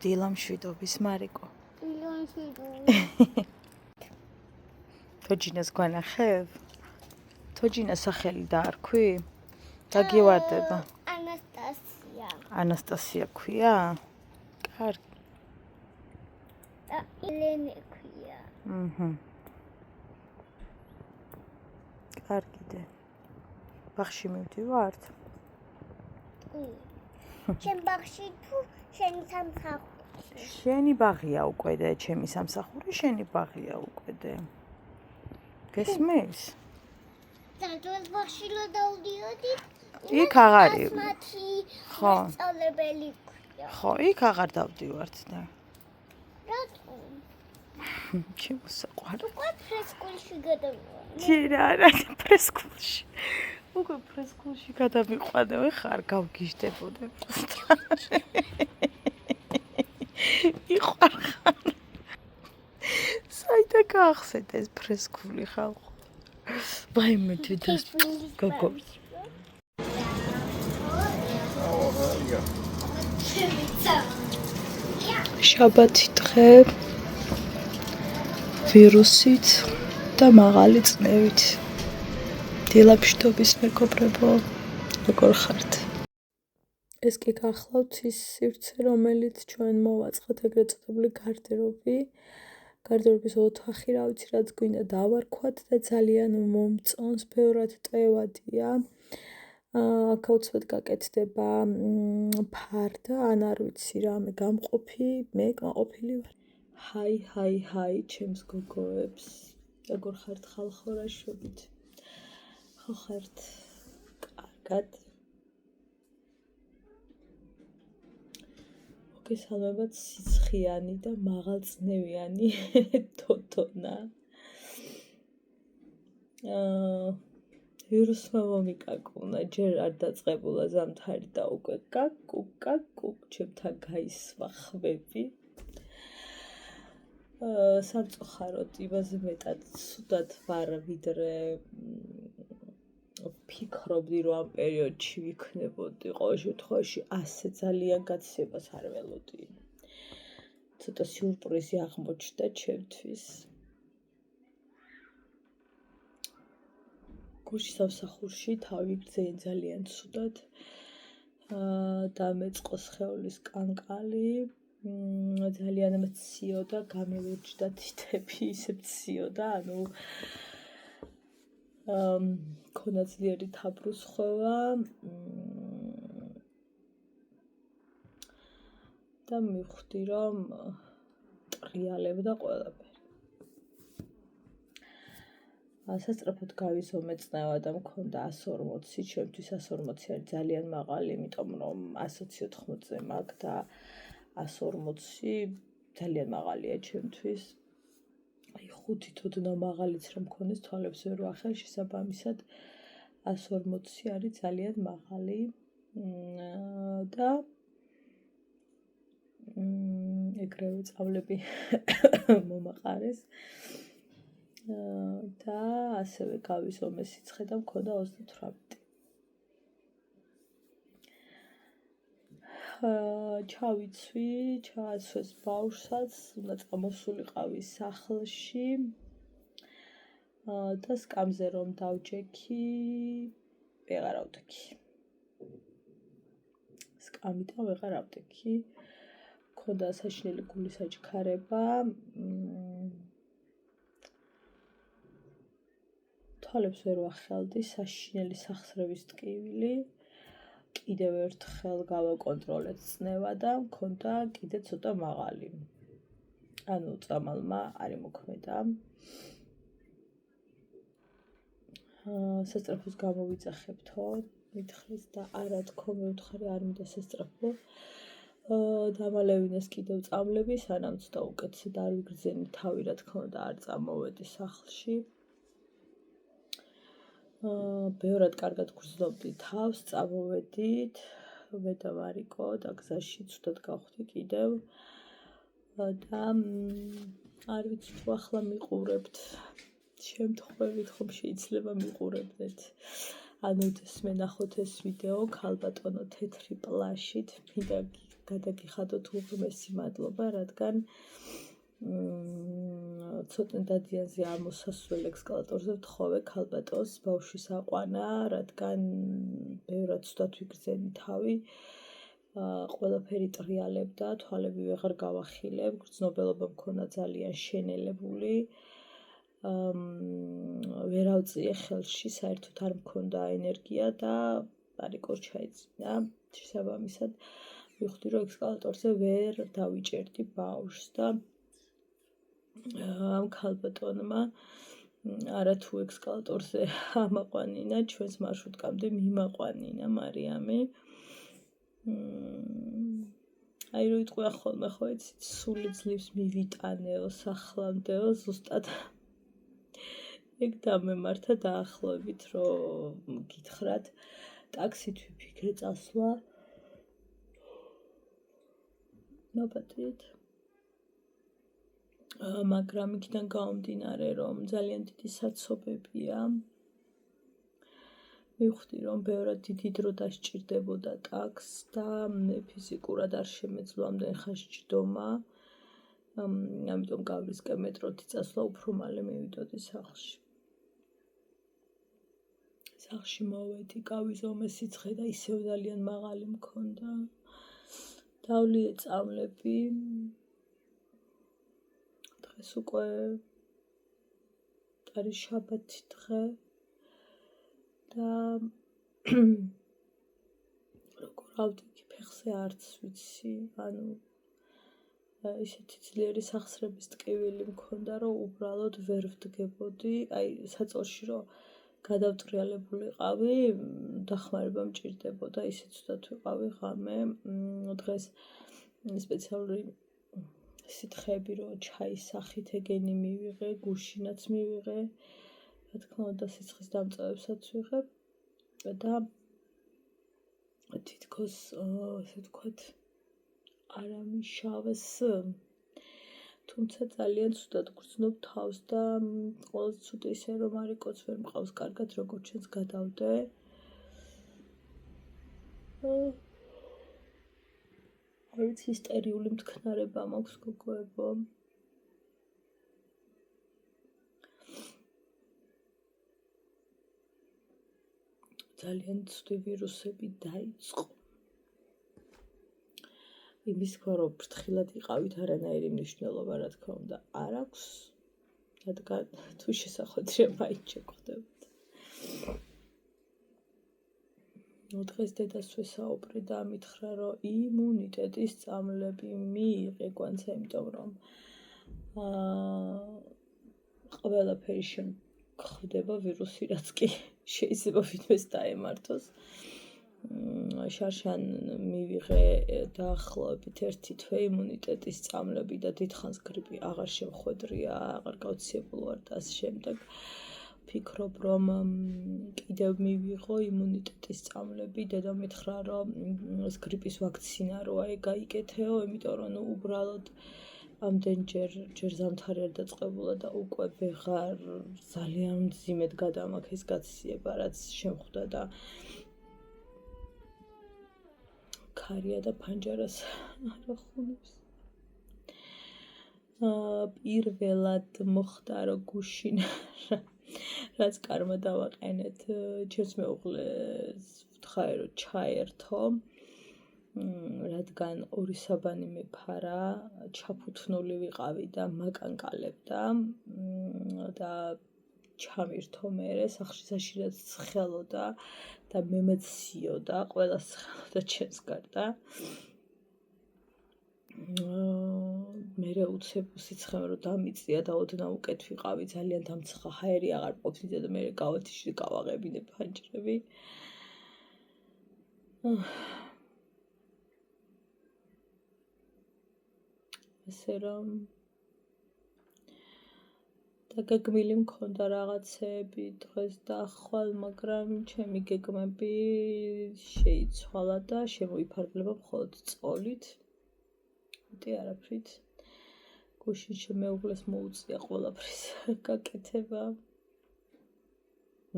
დილამ შვიდობის მარიკო. თოჯინას გვანახებ? თოჯინას სახელი დაარქვი? დაგივარდება. ანასტასია ქვია? კარგი. და ელენე ქვია. კარგიდე. ბაღში მივდივართ? შენ ბაღში თუ შენ სამსახური? შენი ბაღია უკვე და ჩემი სამსახური შენი ბაღია უკვე და. გესმის? დადოს ბაღში რა დავდიოდი? იქ აღარი. ხო. სწავლებელი ქვია. ხო, იქ აღარ დავდივართ და. რატომ? ჩემოსაყვარ. უკვე ფრესკულში გადავიყვანე. ჯერა ფრესკულში. უკვე ფრესკულში გადავიყვანე, ხარ გავგიჟდებოდე პროსტა. იყვარხარ. საითა გაახსენე ეს ფრესკული ხალხო. ვაიმე თვითონ გოგო. შაბათი დღე ვირუსით და მაღალი წნევით. დილაბშტობის მეგობრებო, როგორ ხართ? ეს კი გახლავთ ის სივრცე, რომელიც ჩვენ მოვაწყოთ ეგრეთ წოდებული გარდერობი. გარდერობის ოთახი, რა ვიცი, რაც გვინდა დავარქვათ და ძალიან მომწონს, ბევრად ტევადია. აქ უცბად გაკეთდება ფარდა, ან არ ვიცი რამე გამყოფი, მე კმაყოფილი ვარ. ჰაი, ჩემს გოგოებს. როგორ ხართ ხალხო, რა შვებით? ხო ხართ? კარგად. მოგესალმებათ სიცხიანი და მაღალწნევიანი თოთონა. ვირუსმა მომიკაკუნა, ჯერ არ დაწყებულა ზამთარი და უკვე კაკუკ ჩემთან გაისვა ხვები. სამწუხაროდ იმაზე მეტად ცუდად ვარ, ვიდრე ვფიქრობდი, რომ ამ პერიოდში ვიქნებოდი. ყოველ შემთხვევაში ასე ძალიან გაცილებას არ ველოდი. ცოტა სიურპრიზი აღმოჩნდა ჩემთვის. გუშინ სამსახურში თავი გრძელი ძალიან ცუდად. დამეწყო სხეულის კანკალი. ძალიან მციოდა, გამელურჯდა თითები, ისე მციოდა, ანუ ქონა ძლიერი თაბრუსხვევა და მივხვდი, რომ ტრიალებდა ყველაფერი. სასწრაფოდ გავიზომე წნევა და მქონდა 140, ჩემთვის 140 არის ძალიან მაღალი, იმიტომ რომ 180-ზე მაქვს და 140 ძალიან მაღალია ჩემთვის. აი 5 თოდნა მაღალიც რომ მქონდეს თვალებს ვერ ვახელ, შესაბამისად 140 არის ძალიან მაღალი და ეგრევე წავლები მომაყარეს და ასევე გავიზომე სიცხე და მქონდა 38. ჩავიცვი, ჩაასვეს ბავშვსაც, უნდა წამოსულიყავი სახლში და სკამზე რომ დავჯექი, ვეღარ ავდექი. სკამიდან ვეღარ ავდექი. მქონდა საშინელი გულის აჩქარება. თვალებს ვერ ვახელდი, საშინელი სახსრების ტკივილი. კიდევ ერთხელ გავაკონტროლეთ წნევა და მქონდა კიდე ცოტა მაღალი. ანუ წამალმა არ იმოქმედა. სასწრაფოს გამოვიძახებთო, მითხრეს და არა თქო, მევთხარი არ მინდა სასწრაფო. დამალევინეს კიდევ წამლები, სანამ ცოტა უკეთესად არ ვიგრძენი თავი, რა თქმა უნდა, არ წამოვედი სახლში. ბევრად კარგად გრძნობდი თავს, წამოვედით, მე და მარიკო და გზაში ცუდად გავხდი კიდევ. და არ ვიცი თუ ახლა მიყურებთ შემთხვევით ხომ შეიძლება მიყურებდეთ ანუ მე ნახოთ ეს ვიდეო ქალბატონო თეთრი პლაშით მინდა გადაგიხადოთ უღრმესი მადლობა რადგან ცოტნე დადიანზე ამოსასვლელ ექსკალატორზე ვთხოვე ქალბატონს ბავშვის აყვანა რადგან ბევრად ცუდად ვიგრძენი თავი ყველაფერი ტრიალებდა თვალები ვეღარ გავახილებ გრძნობელობა მქონდა ძალიან შენელებული ვერავწიე ხელში საერთოდ არ მქონდა ენერგია და პანიკურ ჩაიძინა შესაბამისად ვიხდი რომ ექსკალატორზე ვერ დავიჭერდი ბავშვს და ამ ქალბატონმა არათუ ექსკალატორზე ამაყვანინა ჩვენს მარშრუტკამდე მიმაყვანინა მარიამი აი რო იტყვია ხოლმე ხო იცით სული ძლივს მივიტანეო სახლამდეო ზუსტად ეგ დამემართა დაახლოებით რომ გითხრათ ტაქსით ვიფიქრე წასვლა მაპატიეთ მაგრამ იქიდან გამომდინარე რომ ძალიან დიდი საცობებია მივხვდი რომ ბევრად დიდი დრო დასჭირდებოდა ტაქსს და ფიზიკურად არ შემეძლო ამდენ ხანში ჯდომა ამიტომ გავრისკე მეტროთი წასვლა უფრო მალე მივიდოდი სახლში მოვედი გავიზომე სიცხე და ისევ ძალიან მაღალი მქონდა დავლიე წამლები დღეს უკვე არის შაბათი დღე და როგორ ავდიგი ფეხზე არც ვიცი ანუ ისეთი ძლიერი სახსრების ტკივილი მქონდა რომ უბრალოდ ვერ ვდგებოდი აი საწოლში რომ გადავტრიალებულიყავი დახმარება მჭირდებოდა ისე ცუდად ვიყავი ღამე დღეს სპეციალური სითხეები რომ ჩაის სახით ეგენი მივიღე გუშინაც მივიღე რა თქმა უნდა სიცხის დამწავებსაც ვიღებ და თითქოს ესე ვთქვათ არ ამიშავეს თუმცა ძალიან ცუდად გრძნობ თავს და ყველაზე ცუდი ისე რომ არიკოც ვერ მყავს კარგად როგორც ჩვენს გადავდე არ ვიცი ჰისტერიული მთქნარება მაქვს გოგოებო ძალიან ცუდი ვირუსები დაიწყო იმის თქვა რომ ფრთხილად იყავით არანაირი მნიშვნელობა რა თქმა უნდა არ აქვს რადგან თუ შესახვედრია მაინც შეგხვდებოდ დღეს დედას ვესაუბრე და მითხრა რომ იმუნიტეტის წამლები მიიღე კვანცა იმიტომ რომ ყველაფერი ხდება ვირუსი რაც კი შეიძლება ვინმეს დაემართოს შარშან მივიღე დაახლოებით 1 თვე იმუნიტეტის წამლები და დიდხანს გრიპი აღარ შემხვედრია, აღარ გავცემულ ვარ და ამ შემდეგ ვფიქრობ რომ კიდევ მივიღო იმუნიტეტის წამლები, დედა მითხრა რომ ეს გრიპის ვაქცინა როა გაიკეთეო, იმიტომ რომ უბრალოდ ამდენჯერ ზამთარი არ დაწყებულა და უკვე ვეღარ ძალიან მძიმედ გადამაქ ეს გაცისება რაც შემხვდა და ქარია და ფანჯარას არ ახუნებს. პირველად მოხდა რომ გუშინ რაც კარმა დავაყენეთ ჩემს მეუღლეს ვთხარი რომ ჩაერთო რადგან ორი საბანი მეფარა ჩაფუთნული ვიყავი და მაკანკალებდა და ჩამირთო მერე სახლში საშინაც ცხელოდა და მემეციოდა ყველას ცხელოდა ჩემს გარდა მერე უცებ სიცხემ რომ დამიწია და ოდნავ უკეთ ვიყავი ძალიან დამცხა ჰაერი აღარ ყოფნიდა და მერე გავათიშე გავაღებინე ფანჯრები ესე რომ და გეგმილი მქონდა რაღაცეები დღეს და ხვალ, მაგრამ ჩემი გეგმები შეიცვალა და შემოიფარგლება მხოლოდ წოლით. მეტი არაფრით. გუშინ შემეუღლეს მოუწია ყველაფრის გაკეთება.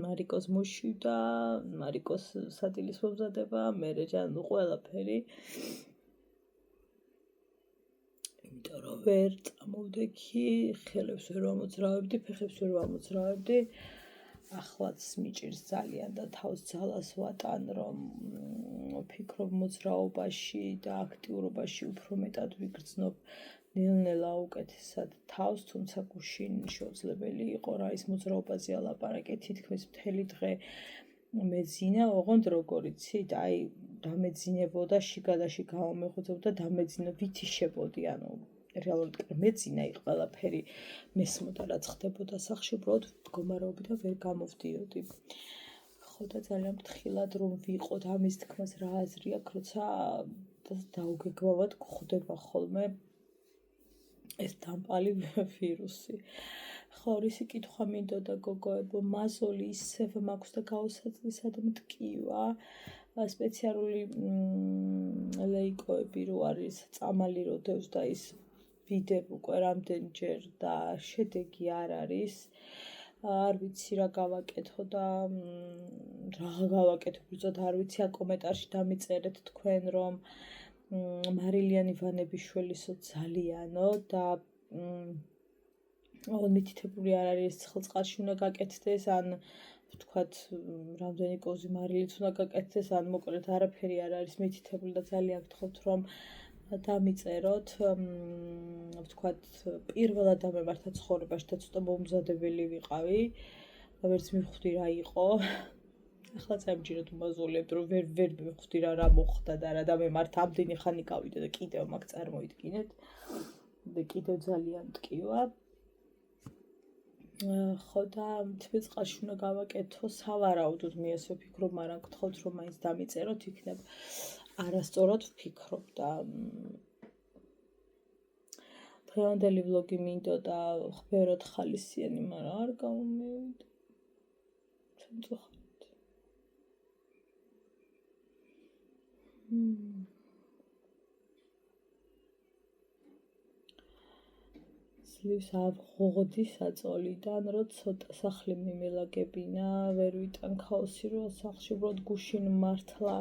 მარიკოს მოშივდა, მარიკოს სადილის მომზადება, მერე ჯანუ ყველაფერი. იმიტომ რომ ვერ წამოვდექი, ხელებს ვერ ვამოძრავებდი, ფეხებს ვერ ვამოძრავებდი. ახლაც მიჭირს ძალიან და თავს ძალას ვატან, რომ ვფიქრობ მოძრაობაში და აქტიურობაში უფრო მეტად ვიგრძნობ ნელ-ნელა უკეთესად თავს, თუმცა გუშინ შეუძლებელი იყო რა ის მოძრაობაზე ალაპარაკე, თითქმის მთელი დღე მეძინა, ოღონდ როგორ იცით, აი დამეძინებოდა, შიგადაში გამომეღვიძებდა, დამეძინა, ვითიშებოდი, ანუ რეალურად მეძინა იქ ყველაფერი მესმოდა რაც ხდებოდა სახში, უბრალოდ მდგომარეობიდან ვერ გამოვდიოდი. ხო და ძალიან ფრთხილად რომ ვიყოთ ამის თქმას რა აზრი აქვს, როცა დაუგეგმავად გვხვდება ხოლმე ეს დამპალი ვირუსი. ხო, რისი კითხვა მინდოდა გოგოებო, მაზოლი ისევ მაქვს და გაუსაძლისად მტკივა. სპეციალური ლეიკოები რო არის, წამალი რო დევს და ის ვიდებ უკვე რამდენჯერ და შედეგი არ არის. არ ვიცი რა გავაკეთო და რა გავაკეთო, უბრალოდ არ ვიცი, კომენტარში დამიწერეთ თქვენ რომ მარილიან ივანებიშვილისო ძალიანო და მითითებული არ არის ცხრილწყალში უნდა გაკეთდეს, ან ვთქვათ, რამდენი კოზი მარილიც უნდა გაკეთდეს, ან მოკლედ არაფერი არ არის მითითებული და ძალიან გთხოვთ რომ დამიწეროთ, ვთქვათ, პირველად დამემართა ცხოვრებაში და ცოტა მომზადებელი ვიყავი, ვერც მივხვდი რა იყო. ახლა წამჯერად უმაზოლებთ, რომ ვერ მივხვდი რა მოხდა და რა დამემართა, ამდენი ხანი გავიდა და კიდევ მაგ წარმოიდგინეთ. და კიდევ ძალიან მტკივა. ხო და თბილ წყალში უნდა გავაკეთო, სავარაუდოდ მე ასე ვფიქრობ, მაგრამ გთხოვთ რომ მაინც დამიწეროთ, იქნებ არასწორად ვფიქრობ და დღევანდელი ვლოგი მინდოდა ხბეროთ ხალისიანი, მაგრამ არ გამომივიდა. სამწუხაროდ. ძლივს ავღოღდი საწოლიდან, რომ ცოტა სახლი მიმილაგებინა, ვერ ვიტან ქაოსი რო სახლში, უბრალოდ გუშინ მართლა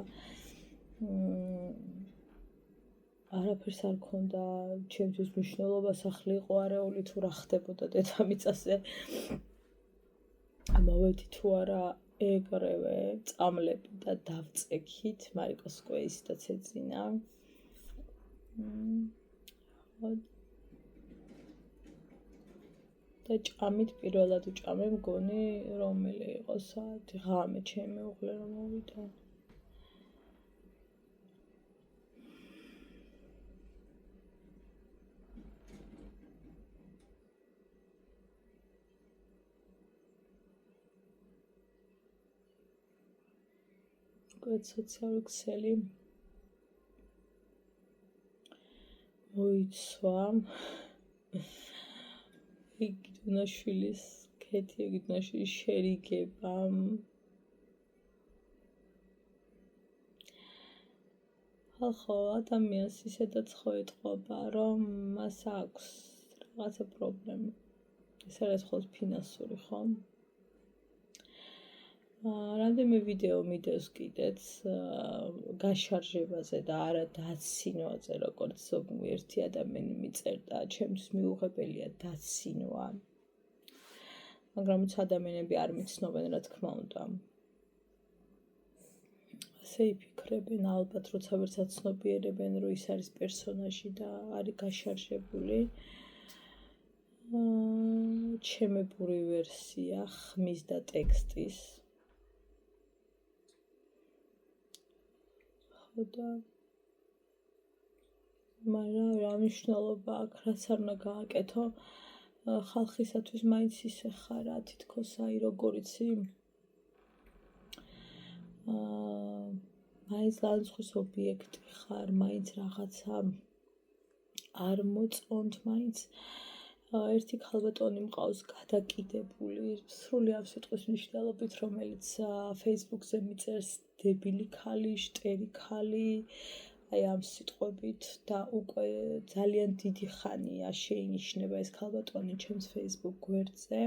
არაფერს არ ქონდა ჩემთვის მნიშვნელობა, სახლი იყო არეული თუ რა ხდებოდა დედამიწაზე. მოვედი თუ არა ეგრევე წამლები და დავწექით, მარიკოს კვეისიდაც ეძინა. და ჭამით პირველად ვჭამე, მგონი რომელი იყო საათი, ღამე ჩემი უღლე რომ მოვიდა. სოციალური ქსელი მოიცვა იგდუნაშვილის ქეთი, იგდუნაშვილის შერიგება. ხო, ადამიანს ისედაც ხო ეთყობა, რომ მას აქვს რაღაცა პრობლემა. ეს არის ხოლმე ფინანსური, ხო? რამდენიმე ვიდეო მიდევს კიდეც გაშარჟებაზე და არა დაცინვაზე, როგორც ზოგიერთი ადამიანი მიწერდა, ჩემთვის მიუღებელია დაცინვა. მაგრამ ადამიანები არ მიცნობენ, რა თქმა უნდა. ასე იფიქრებენ, ალბათ, როცა ვერც აცნობიერებენ, რომ ის არის პერსონაჟი და არის გაშარჟებული. ჩემებური ვერსია ხმის და ტექსტის. და მაგრამ რა მნიშვნელობა აქვს, რაც არ უნდა გააკეთო ხალხისათვის მაინც ისე ხარა, თითქოს აი როგორიცი მაინც განსხვავების ობიექტი ხარ, მაინც რაღაცა არ მოწონთ, მაინც ერთი ქალბატონი მყავს გადაკიდებული, სრული ამ სიტყვის მნიშვნელობით, რომელიც Facebook-ზე მიწერს დებილი ქალი, შტერი ქალი, აი ამ სიტყვებით და უკვე ძალიან დიდი ხანია შეინიშნება ეს ქალბატონი ჩემს Facebook გვერდზე.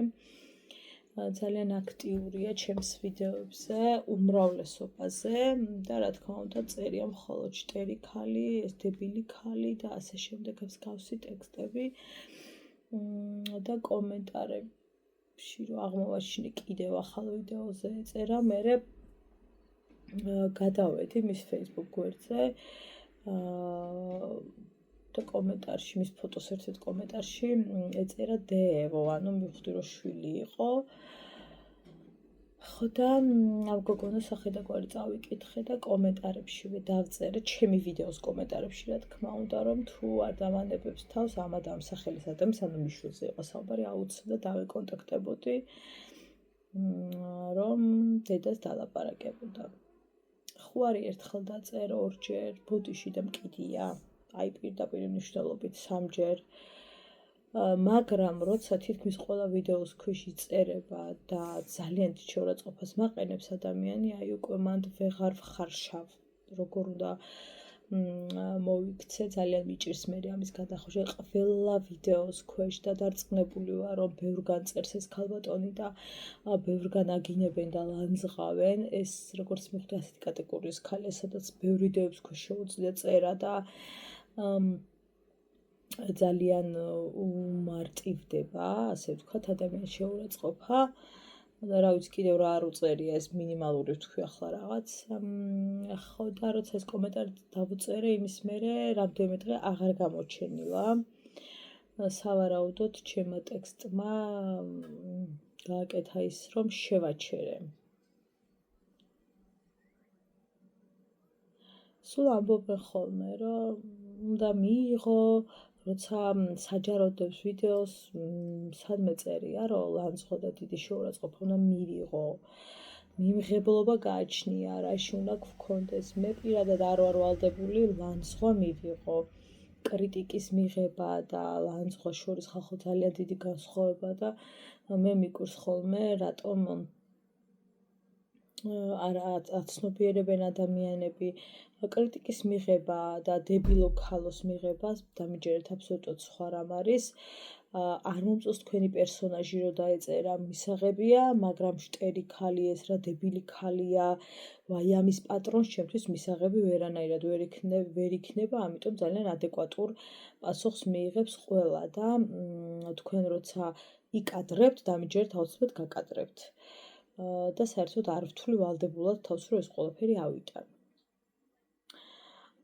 ძალიან აქტიურია ჩემს ვიდეოებზე, უმრავლესობაზე და რა თქმა უნდა წერია მხოლოდ შტერი ქალი, ეს დებილი ქალი და ასე შემდეგ მსგავსი ტექსტები და კომენტარებში რომ აღმოვაჩინე კიდევ ახალ ვიდეოზე ეწერა, მერე გადავედი მის Facebook გვერდზე და კომენტარში, მის ფოტოს ერთ-ერთ კომენტარში ეწერა დევო, ანუ მივხვდი რომ შვილი იყო. ხო და ამ გოგონას სახე და გვარი წავიკითხე და კომენტარებშივე დავწერე, ჩემი ვიდეოს კომენტარებში რა თქმა უნდა, რომ თუ არ დამანებებს თავს ამ სახელის ადამიანს, ანუ მიშვილზე იყო საუბარი, აუცილებლად დავეკონტაქტებოდი, რომ დედას დალაპარაკებოდა. ხوارი ერთხელ დაწერო, ორჯერ, ბოდიში და მკიდია, აი პირდაპირ მნიშვნელობით სამჯერ. მაგრამ როცა თითქმის ყველა ვიდეოს ქვეშ იწერება და ძალიან დიდ შეურაცხყოფას მაყენებს ადამიანი, აი უკვე მანდ ვეღარ ვხარშავ, როგორ უნდა მოვიქცე, ძალიან მიჭირს მე ამის გადახურვა. ყველა ვიდეოს ქვეშ და დარწმუნებული ვარ, რომ ბევრგან წერს ეს ქალბატონი და ბევრგან აგინებენ და ლანძღავენ. ეს როგორც მივხვდი ასეთი კატეგორიის ქალია, სადაც ბევრ ვიდეოებს ქვეშ შეუძლია წერა და ძალიან უმარტივდება, ასე ვთქვათ, ადამიანის შეურაცხყოფა. და რა ვიცი, კიდევ რა არ უწერია, ეს მინიმალური ვთქვი ახლა რაღაც. ხო და როცა ეს კომენტარი დავუწერე, იმის მერე რამდენიმე დღე აღარ გამოჩენილა. სავარაუდოდ ჩემმა ტექსტმა გააკეთა ის, რომ შევაჩერე. სულ ამბობენ ხოლმე, რომ უნდა მიიღო, როცა საჯაროდებს ვიდეოს სადმე წერია, რომ ლანძღვა და დიდი შეურაცხყოფა უნდა მივიღო. მიმღებლობა გააჩნია, რაში უნდა გქონდეს. მე პირადად არ ვარ ვალდებული ლანძღვა მივიღო. კრიტიკის მიღება და ლანძღვა შორის ხალხო ძალიან დიდი განსხვავება და მე მიკვირს ხოლმე, რატომ არ აცნობიერებენ ადამიანები კრიტიკის მიღება და დებილო ქალოს მიღებას, დამიჯერეთ აბსოლუტურად სხვა რამ არის. არ მომწონს თქვენი პერსონაჟი რომ დაეწერა მისაღებია, მაგრამ შტერი ქალი ეს რა დებილი ქალია, ვაი ამის პატრონს ჩემთვის მისაღები ვერანაირად ვერ იქნება, ამიტომ ძალიან ადეკვატურ პასუხს მიიღებს ყველა და თქვენ როცა იკადრებთ, დამიჯერეთ აუცილებლად გაკადრებთ. და საერთოდ არ ვთვლი ვალდებულად თავს, რომ ეს ყველაფერი ავიტანო.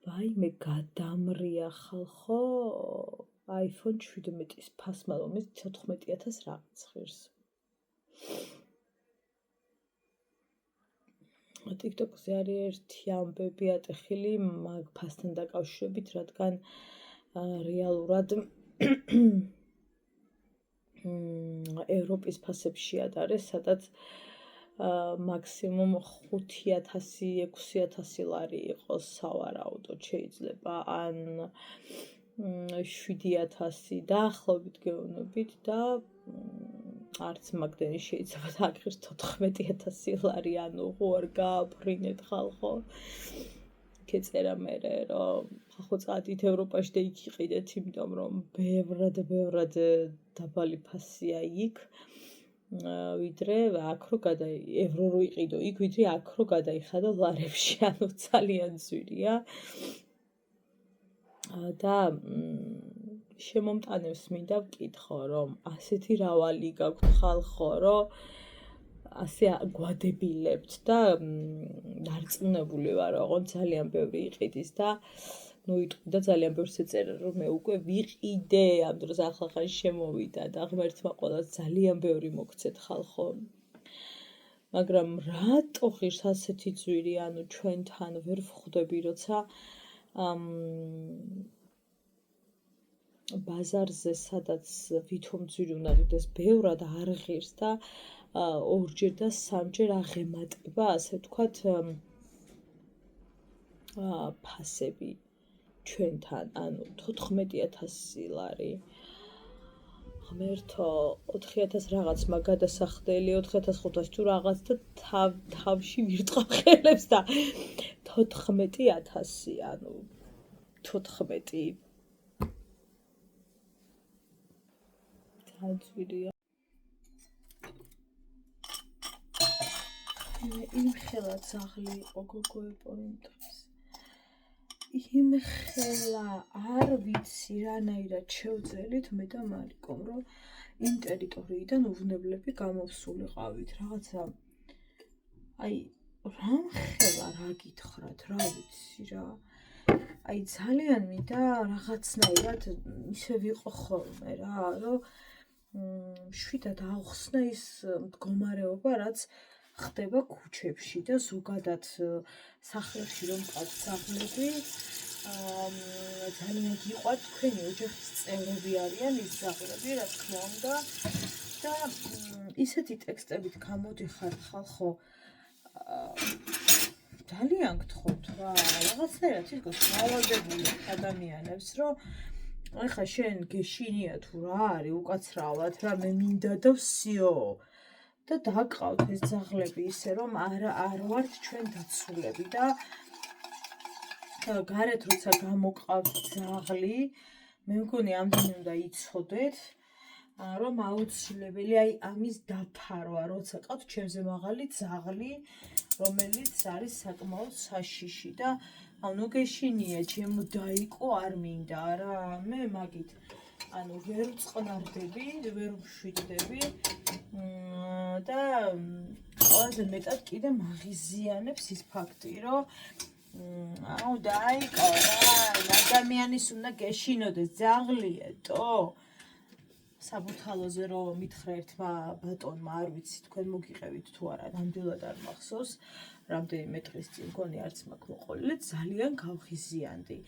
ვაიმე გადამრია ხალხო iPhone 17-ის ფასმა ლომის 14,000 რაღაც ღირს. TikTok-ზე არის ერთი ამბები ატეხილი მაგ ფასთან დაკავშირებით, რადგან რეალურად ევროპის ფასებში არის, სადაც მაქსიმუმ 5,000-6,000 ლარი იყოს სავარაუდოდ შეიძლება, ან 7,000 დაახლოებით გეუბნებით და არც მაგდენი შეიძლება დაგღირს 14,000 ლარი, ანუ არ გააფრინეთ ხალხო. ქეწერა მერე რომ ხალხო წადით ევროპაში და იქ იყიდეთ, იმიტომ რომ ბევრად დაბალი ფასია იქ. ვიდრე აქ რო ევრო რო იყიდო იქ, ვიდრე აქ რო გადაიხადო ლარებში, ანუ ძალიან ძვირია. და შემომტანებს მინდა ვკითხო, რომ ასეთი რავალი გაქვთ ხალხო, რომ ასე გვადებილებთ და დარწმუნებული ვარ, რომ ძალიან ბევრი იყიდის და ნოიტყვი და ძალიან ბევრს ეწერა, რომ მე უკვე ვიყიდე, ამ დროს ახალ შემოვიდა და ღმერთმა ყველას ძალიან ბევრი მოგცეთ ხალხო. მაგრამ რატო ღირს ასეთი ძვირი, ანუ ჩვენთან ვერ ვხვდები, როცა ბაზარზე, სადაც ვითომ ძვირი უნდა ღირდეს, ბევრად არ ღირს და ორჯერ და სამჯერ აღემატება, ასე ვთქვათ, ფასები ჩვენთან, ანუ 14,000 ლარი. ღმერთო, 4,000 რაღაც მაგადასახდელი, 4,500 თუ რაღაც და თავში ვირტყავ ხელებს და 14,000, ანუ 14 დაძვირია იმხელა ძაღლი იყო გოგოებო იმ დღეს იმხელა არ ვიცი რანაირად შევძელით მე და მარიკომ რომ იმ ტერიტორიიდან უვნებლები გამოვსულიყავით რაღაცა აი რამხელა რა გითხრათ რა ვიცი რა აი ძალიან მინდა რაღაცნაირად ისე ვიყო ხოლმე რა რომ შვიდად აუხსნა ის მდგომარეობა რაც ხდება ქუჩებში და ზოგადად სახლებში რომ ყავთ ძაღლები ძალიან გიყვართ თქვენი ოჯახის წევრები არიან ის ძაღლები რა თქმა უნდა და ისეთი ტექსტებით გამოდიხართ ხალხო ძალიან გთხოვთ რა რაღაცნაირად თვითონ დავალდებული ადამიანებს რომ ეხა შენ გეშინია თუ რა არის უკაცრავად რა მე მინდა და ვსიო და დაგყავთ ეს ძაღლები ისე რომ არ ვართ ჩვენ დაცულები და გარეთ როცა გამოყავთ ძაღლი მე მგონი ამდენი უნდა იცოდეთ რომ აუცილებელი აი ამის დაფარვა როცა ყავთ ჩემზე მაღალი ძაღლი რომელიც არის საკმაოდ საშიში და ანუ გეშინია ჩემო დაიკო არ მინდა რა მე მაგით ანუ ვერ წყნარდები ვერ ვშვიდდები და ყველაზე მეტად კიდე მაღიზიანებს ის ფაქტი რომ აუ დაიკო რა ადამიანის უნდა გეშინოდეს ძაღლიეთო საბუთალოზე რომ მითხრა ერთმა ბატონმა არ ვიცი თქვენ მოგიყევით თუ არა ნამდვილად არ მახსოვს რამდენიმე დღის წინ მგონი არც მაქვს მოყოლილი ძალიან გავხიზიანდი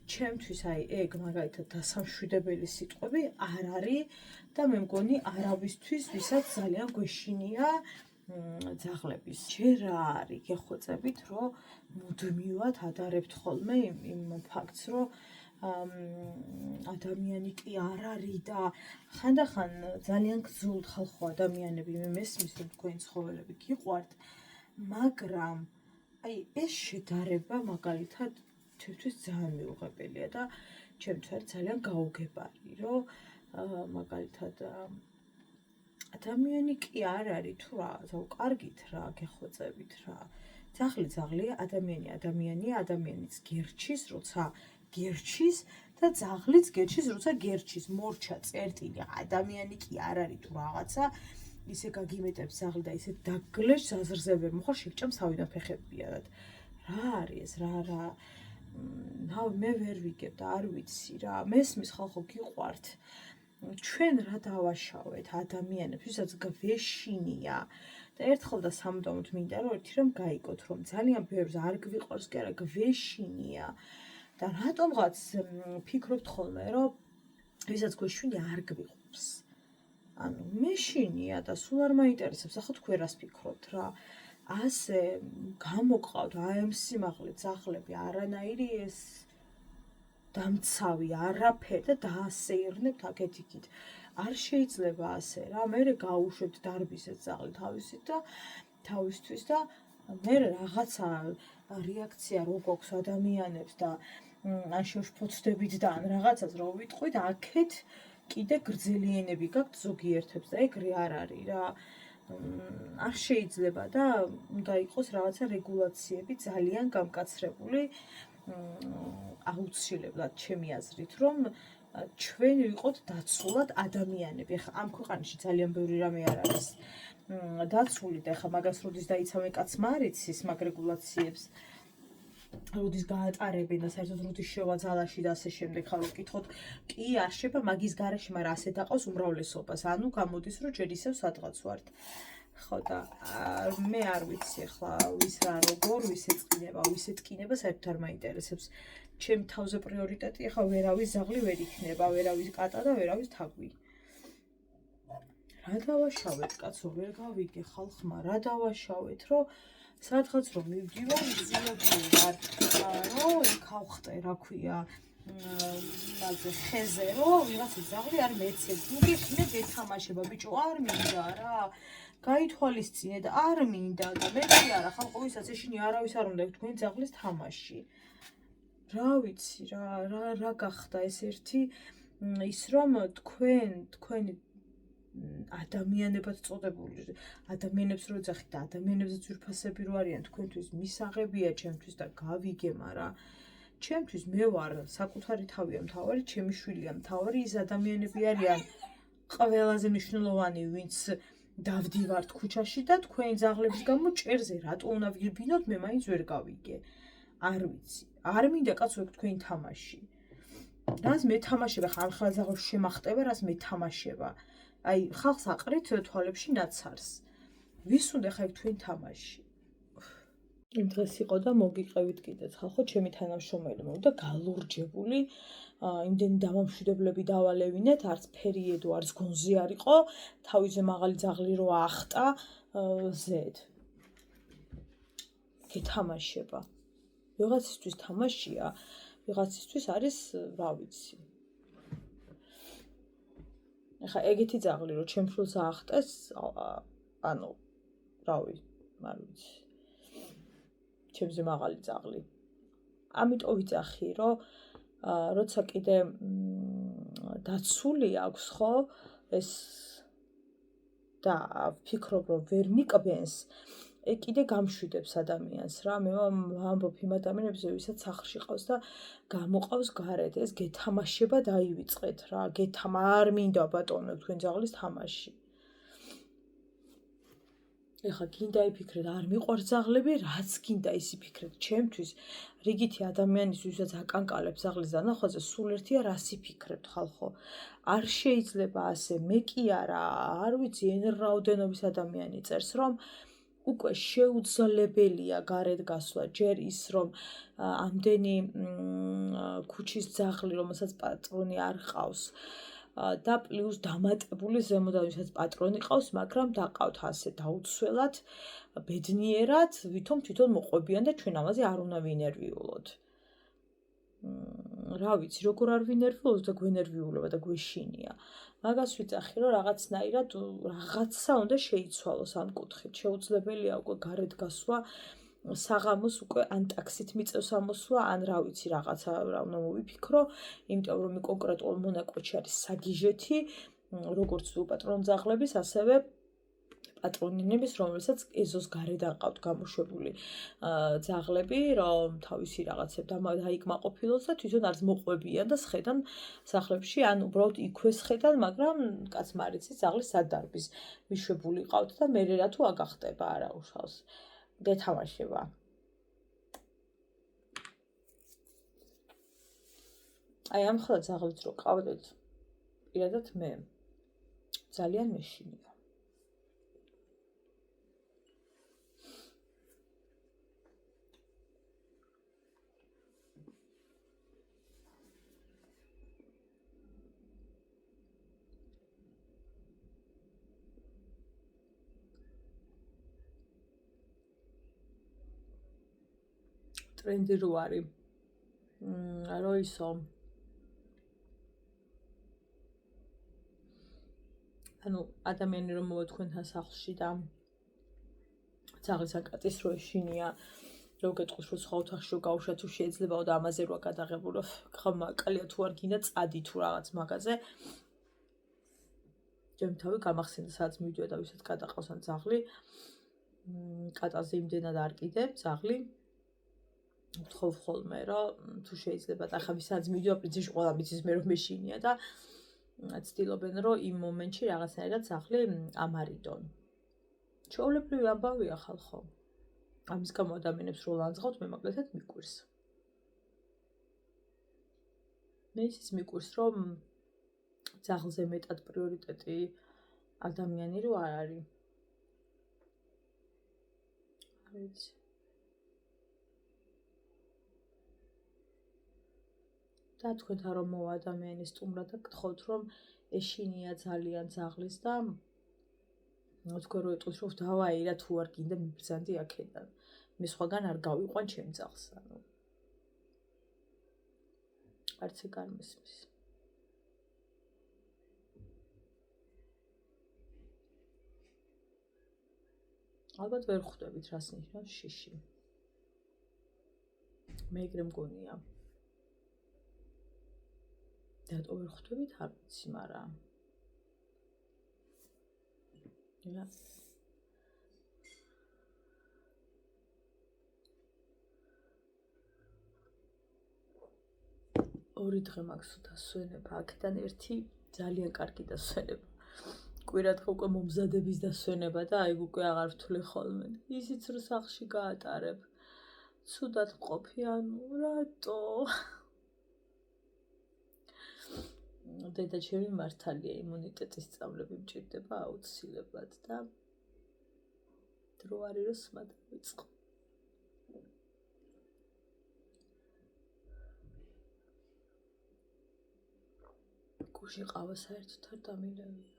ჩემთვის აი ეგ მაგალითად დასამშვიდებელი სიტყვები არ არის და მე მგონი არავისთვის ვისაც ძალიან გვეშინია ძაღლების ჯერ რა არის გეხვეწებით რომ მუდმივად ადარებთ ხოლმე იმ ფაქტს რომ ადამიანი კი არ არის და ხანდახან ძალიან გძულთ ხალხო ადამიანები მე მესმის რომ თქვენი ცხოველები გიყვართ მაგრამ აი ეს შედარება მაგალითად ჩემთვის ძალიან მიუღებელია და ჩემთვის ძალიან გაუგებარი რომ მაგალითად ადამიანი კი არ არის თუ რაღაცა კარგით რა გეხვეწებით რა ძაღლია ადამიანია ადამიანიც გერჩის როცა გერჩის და ძაღლიც გერჩის როცა გერჩის მორჩა წერტილი ადამიანი კი არ არის თუ რაღაცა ისე გაგიმეტებს ძაღლი და ისე დაგგლეშ ზაზრზე ვერ მოხარ შეგჭამ თავიდან ფეხებიანად რა არის ეს რა მე ვერ ვიგებ და არ ვიცი რა მესმის ხალხო გიყვართ ჩვენ რა დავაშავეთ ადამიანებს ვისაც გვეშინია და ერთხელ და სამუდამოდ მინდა რომ ერთი რამ გაიგოთ რომ ძალიან ბევრს არ გვიყვარს კი არა გვეშინია და რატომღაც ფიქრობთ ხოლმე რომ ვისაც გვეშინია არ გვიყვარს ანუ მეშინია და სულ არ მაინტერესებს ახლა თქვენ რას ფიქრობთ რა ასე გამოყავთ აი ამ სიმაღლე ძაღლები არანაირი ეს დამცავი არაფერი და დაასეირნებთ აქეთ-იქით არ შეიძლება ასე რა მე გაუშვებთ დარბის ეს ძაღლი თავისთვის და მე რაღაცა რეაქცია რო გვაქვს ადამიანებს და ან შევშფოთდებით და ან რაღაცას რო ვიტყვით აქეთ კიდე გრძელიანები გაქვთ ზოგიერთებს და ეგრე არ არის რა არ შეიძლება და უნდა იყოს რაღაცა რეგულაციები ძალიან გამკაცრებული აუცილებლად ჩემი აზრით რომ ჩვენ ვიყოთ დაცულად ადამიანები. ახლა ამ ქვეყანაში ძალიან ბევრი რამე არ არის დაცული და ახლა მაგას როდის დაიცავენ კაცმა არ იცის მაგ რეგულაციებს როდის გაატარებენ და საერთოდ როდის შევა ძალაში და ასე შემდეგ ხარ ვკითხოთ კი არ შეება მაგის გარეშე მაგრამ ასე დაყავს უმრავლესობას ანუ გამოდის რომ ჯერ ისევ სადღაც ვართ ხო და მე არ ვიცი ახლა ვის რა როგორ ვის ეთკინება საერთოდ არ მაინტერესებს ჩემ თავზე პრიორიტეტი ახლა ვერავის ზაღლი ვერ იქნება ვერავის კატა და ვერავის თაგვი რა დავაშავეთ კაცო ვერ გავიგე ხალხმა რა დავაშავეთ რომ სადღაც რომ მივდივარ იზოლებული ვარ რომ იქ ავხტე რა ქვია იმაზე ხეზე რომ ვიღაცა ზაღლი არ მეცეთ თუ გიხნე გეთამაშება ბიჭო არ მინდა რა გაითვალისწინე და არ მინდა და მე კი არა ხალხო ვისაც ეშინი არავის არ უნდა თქვენი ძაღლის თამაში რა ვიცი რა გახდა ეს ერთი ის რომ თქვენი ადამიანებად წოდებული ადამიანებს რო ეძახით და ადამიანებზე ძვირფასები რო არიან თქვენთვის მისაღებია ჩემთვის და გავიგე, მაგრამ ჩემთვის მე ვარ საკუთარი თავია მთავარი, ჩემი შვილია მთავარი, ის ადამიანები არიან ყველაზე მნიშვნელოვანი, ვინც დავდივართ ქუჩაში და თქვენი ძაღლების გამო ჭერზე რატო უნდა ვირბინოთ, მე მაინც ვერ გავიგე. არ ვიცი. არ მინდა კაცო ეგ თქვენი თამაში. რას მეთამაშება, ხალხლა ძაღლს შემახტება, რას მეთამაშება. აი, ხალხს აყრით თვალებში ნაცარს. ვის უნდა ხა ეგ თქვენი თამაში? იმ დღეს იყო და მოგიყევით კიდეც ხალხო, ჩემი თანამშრომელი მოვიდა გალურჯებული, იმდენი დამამშვიდებლები დავალევინეთ, არც ფერიედო, არც გონზე არ იყო, თავიზე მაღალი ძაღლი რო ახტა ზედ. გეთამაშება. ვიღაცისთვის თამაშია, ვიღაცისთვის არის, რა ვიცი. ეხა ეგეთი ძაღლი რო ჩემ შულს აახტეს, ანუ რავი, არ ვიცი. ჩემზე მაღალი ძაღლი. ამიტომ ვიცახი, რომ როცა კიდე დაცული აქვს, ხო, ეს და ვფიქრობ, რომ ვერ მიკბენს, კიდე გამშვიდებს ადამიანს რა. მე ვამბობ იმ ადამიანებზე, ვისაც სახლში ყავს და გამოყავს გარეთ, ეს გეთამაშება დაივიწყეთ რა. არ მინდა ბატონო თქვენ ძაღლის თამაში. ეხლა გინდა იფიქრეთ, არ მიყვარს ძაღლები, რაც გინდა ის იფიქრეთ. ჩემთვის რიგითი ადამიანის, ვისაც აკანკალებს ძაღლის დანახვაზე, სულ ერთია რას იფიქრებთ ხალხო. არ შეიძლება ასე, მე კი არა, არ ვიცი, ენ რაოდენობის ადამიანი წერს, რომ უკვე შეუძლებელია გარეთ გასვლა, ჯერ ის რომ ამდენი ქუჩის ძაღლი, რომელსაც პატრონი არ ყავს და პლუს დამატებული ზემოდან ვისაც პატრონი ყავს, მაგრამ დაყავთ ასე დაუცველად, ბედნიერად, ვითომ თვითონ მოყვებიან და ჩვენ ამაზე არ უნდა ვინერვიულოთ. რა ვიცი, როგორ არ ვინერვიულოთ და გვენერვიულება და გვეშინია. მაგას ვიცახი, რომ რაღაცნაირად რაღაცა უნდა შეიცვალოს ამ კუთხით. შეუძლებელია უკვე გარეთ გასვლა, საღამოს უკვე ან ტაქსით მიწევს ამოსვლა, ან რა ვიცი, რაღაცა რა უნდა მოვიფიქრო, იმიტომ რომ კონკრეტულ მონაკვეთში არის საგიჟეთი, როგორც უპატრონ ძაღლების, ასევე პატრონინების, რომელსაც ეზოს გარედან ყავთ გამოშვებული ძაღლები, რომ თავისი რაღაცებ დაიკმაყოფილოს და თვითონ არც მოყვებიან და სხედან სახლებში, ან უბრალოდ იქვე სხედან, მაგრამ კაცმა არ იცის ძაღლის სადარბის მიშვებული ყავთ და მერე რა თუ აგახტება, არა უშავს. გეთამაშება. აი ამ ხოლმე ძაღლით რო ყავდეთ, პირადად მე ძალიან მეშინია. ტრენდი რო არის. რო ისო ანუ ადამიანი რომ მოვა თქვენთან სახლში და ძაღლის ან კატის რო ეშინია, რო გეტყვის რომ სხვა ოთახში რო გაუშვათ თუ შეიძლებაო და ამაზე როა გადაღებულო, ხმაკალია თუ არ გინდა წადი თუ რაღაც მაგაზე. ჩემ თავი გამახსენდა, სადაც მივიდოდი და ვისაც გადაყავს ან ძაღლი, კატაზე იმდენად არ კიდებ ძაღლი. ვთხოვ ხოლმე, რომ თუ შეიძლება და ახლა ვისაც მივიდოდი, პრინციპში ყველა მიცის მე რომ მეშინია და ცდილობენ, რომ იმ მომენტში რაღაცნაირად ძაღლი ამარიდონ. ჩვეულებრივი ამბავია ხალხო. ამის გამო ადამიანებს რო ლანძღავთ, მე მაგალითად მიკვირს. მე ისიც მიკვირს, რომ ძაღლზე მეტად პრიორიტეტი ადამიანი რო არ არის. არ ვიცი. და თქვენთან რომ მოვა ადამიანი სტუმრად და გთხოვთ, რომ ეშინია ძალიან ძაღლის და თქვენ რო ეტყვის, რომ დავაი რა თუ არ გინდა მიბრძანდი აქედან. მე სხვაგან არ გავიყვან ჩემ ძაღლს, ანუ არც ეგ არ მესმის. ალბათ ვერ ხვდებით რას ნიშნავს შიში. მე ეგრე მგონია. რატო ვერ ხვდებით არ ვიცი, მაგრამ ორი დღე მაქვს დასვენება, აქედან ერთი ძალიან კარგი დასვენება. კვირა დღე უკვე მომზადების დასვენება და აი უკვე აღარ ვთვლი ხოლმე. ისიც რომ სახლში გაატარებ. ცუდად მყოფი, ანუ რატო? დედა ჩემი მართალია, იმუნიტეტის სწავლები მჭირდება აუცილებლად და დრო არის რომ სმა დავიწყო. გუში ყავა საერთოდ არ დამილევია.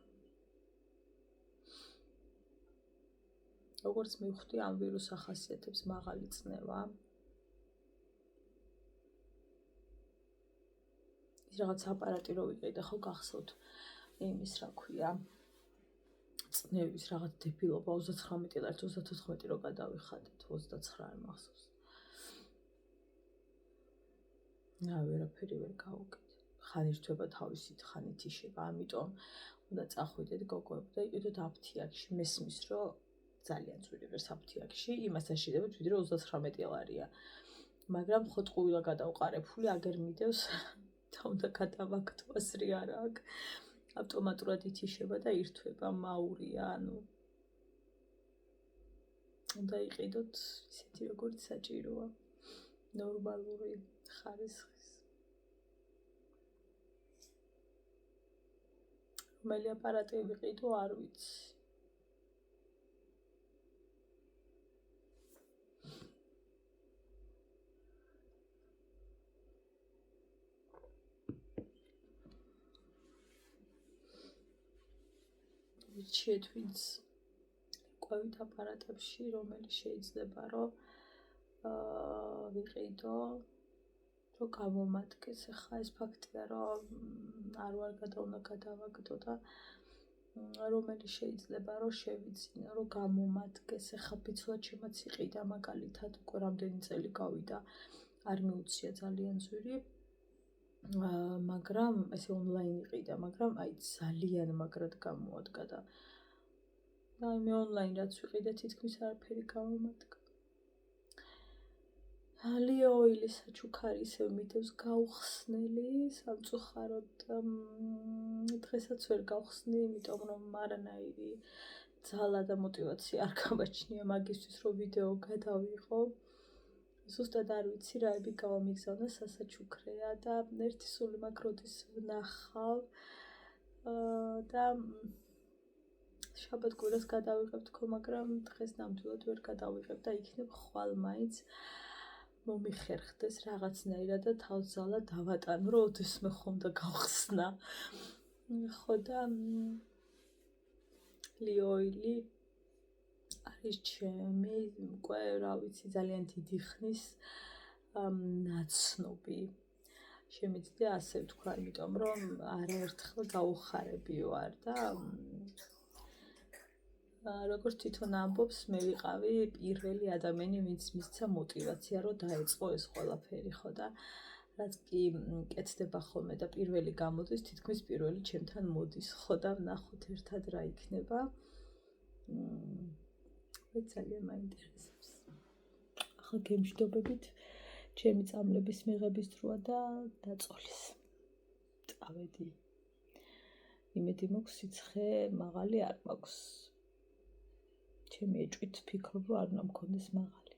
როგორც მივხვდი, ამ ვირუსს ახასიათებს მაღალი წნევა. ის რაღაც აპარატი რო ვიყიდე, ხო გახსოვთ იმის რა ქვია, წნევის რაღაც დებილობა 39 ლარს 34 რო გადავიხადეთ, 29 არ მახსოვს. ვერაფერი ვერ გავუკეთე. ხან ირთვება თავისით, ხან ითიშება, ამიტომ უნდა წახვიდეთ გოგოებ და იყიდოთ აფთიაქში. მესმის რომ ძალიან ძვირიღებს აფთიაქში, იმასთან შედარებით, ვიდრე 39 ლარია. მაგრამ ხო ტყუილა გადავყარებული, აგერ მიდევს და უნდა გადავაგდო, ასრი არა აქ. ავტომატურად ითიშება და ირთვება, მაურია, ანუ უნდა იყიდოთ ისეთი როგორც საჭიროა, ნორმალური ხარისხის. რომელი აპარატი ვიყიდო, არ ვიცი. ვიჩიეთ ვინც ყვევით აპარატებში, რომელიც შეიძლება რომ ვიყიდო, რომ გამომადგეს. ახლა ეს ფაქტია, რომ არ ვარ უნდა გადავაგდო და რომელიც შეიძლება რომ შევიძინო, რომ გამომადგეს. ახლა ბიცულად შემაც იყიდა მაგალითად, უკვე რამდენი წელი გავიდა, არ მიუცია ძალიან ძვირი. მაგრამ ესე ონლაინ იყიდა, მაგრამ აი ძალიან მაგრად გამოადგა და აი მე ონლაინ რაც ვიყიდე, თითქმის არაფერი გამომადგა. ლიოილი საჩუქარი ისევ მიდევს გაუხსნელი, სამწუხაროდ დღესაც ვერ გავხსნი, იმიტომ რომ არანაირი ძალა და мотиваცია არ გამაჩნია მაგისთვის, რომ ვიდეო გადავიღო. ზუსტად არ ვიცი რაები გავამიგზავნა სასაჩუქრეა და ერთი სული მაკროდის ვნახავ და შაბათ კვირას გადავიღებ თქო, მაგრამ დღეს ნამდვილად ვერ გადავიღებ და იქნებ ხვალ მაინც მომიხერხდეს რაღაცნაირად და თავს ძალა დავატანო, რომ ოდესმე ხომ და გავხსნა. ხო და ლიოილი არის ჩემი უკვე რა ვიცი ძალიან დიდი ხნის ნაცნობი. შემიძლია ასე ვთქვა, იმიტომ რომ არაერთხელ გაუხარები ვარ და როგორც თვითონ ამბობს, მე ვიყავი პირველი ადამიანი, ვინც მისცა мотиваცია, რომ დაეწყო ეს ყველაფერი, ხო და რაც კი კეთდება ხოლმე და პირველი გამოდის, თითქმის პირველი ჩემთან მოდის, ხო და ვნახოთ ერთად რა იქნება. მე ძალიან მაინტერესებს. ახლა გემშვიდობებით ჩემი წამლების მიღების დროა და დაწოლის. წავედი. იმედი მაქვს სიცხე მაღალი არ მაქვს. ჩემი ეჭვით ფიქრობ, რომ არ უნდა მქონდეს მაღალი.